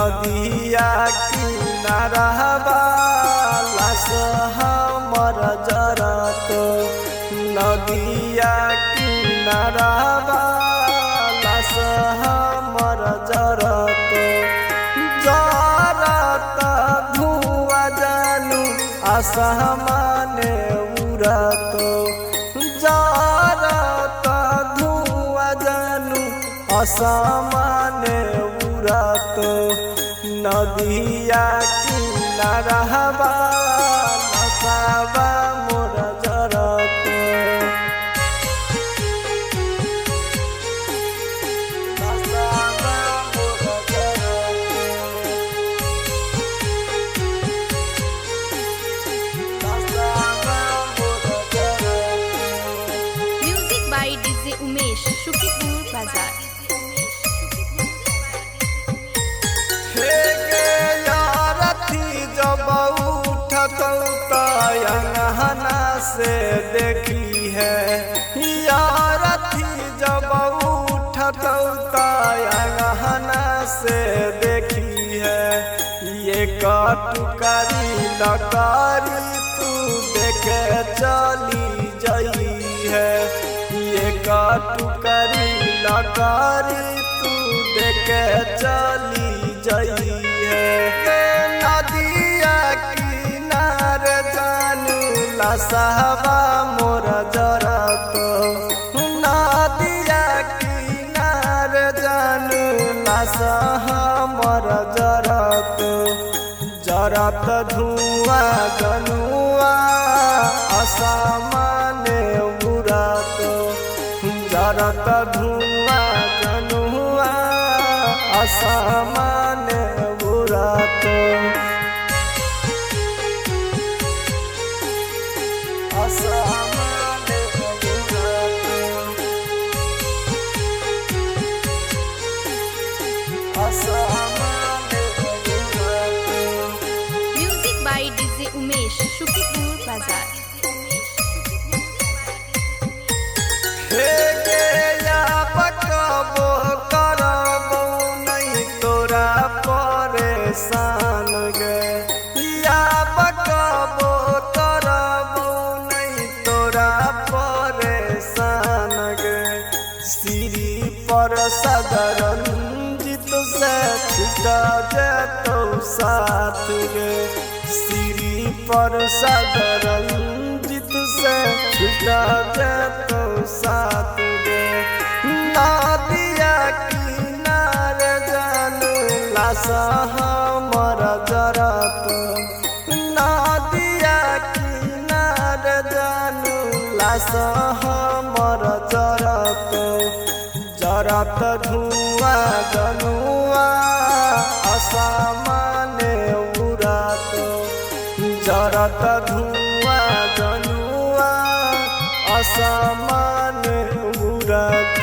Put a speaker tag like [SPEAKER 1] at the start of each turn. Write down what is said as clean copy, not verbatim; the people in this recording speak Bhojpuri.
[SPEAKER 1] नदिया किनारा लाश हमर जरत नदिया किनारा लाश हमर जरत जरत धुआं जानू आसमाने उड़त जरत धुआं जानू आसमाने उड़त नदिया किनारा नसाबा मोर जरत नसाबा मोर जरत नसाबा मोर जरत।
[SPEAKER 2] Music by DJ Umesh Shukipur Bazar.
[SPEAKER 1] जब उठत अंगना से देखी है यार थी जब उठत अंगना से देखी है ये कटुकारी लकारी तू देखे चली जई है ये कटुकारी लकारी तू देखे चली जई है नदिया किनारे जानू लाशवा मोर जरत नदिया किनारे जानू लाश हमर जरत जरत धुआं जनुआ आसमाने उड़त जरत धुआं जनुआ आसमाने उड़त आसमाने उड़त आसमाने उड़त।
[SPEAKER 2] Music by DJ Umesh Shukipur Bazar.
[SPEAKER 1] हे गेया बकबो करबो नहीं तोरा परेशान गे या बकबो करबो नहीं तोरा परेशान गे श्री पर सदरंजित से छुटा जेतो साथ गे श्री पर सदरंजित से छुटा जेतो साथ गे नदिया किनारे जानू लाश हमर जरत नदिया किनारे जानू लाश हमर जरत जरत धुआं जनुआ आसमाने उड़त जरत धुआं जनुआ आसमाने उड़त।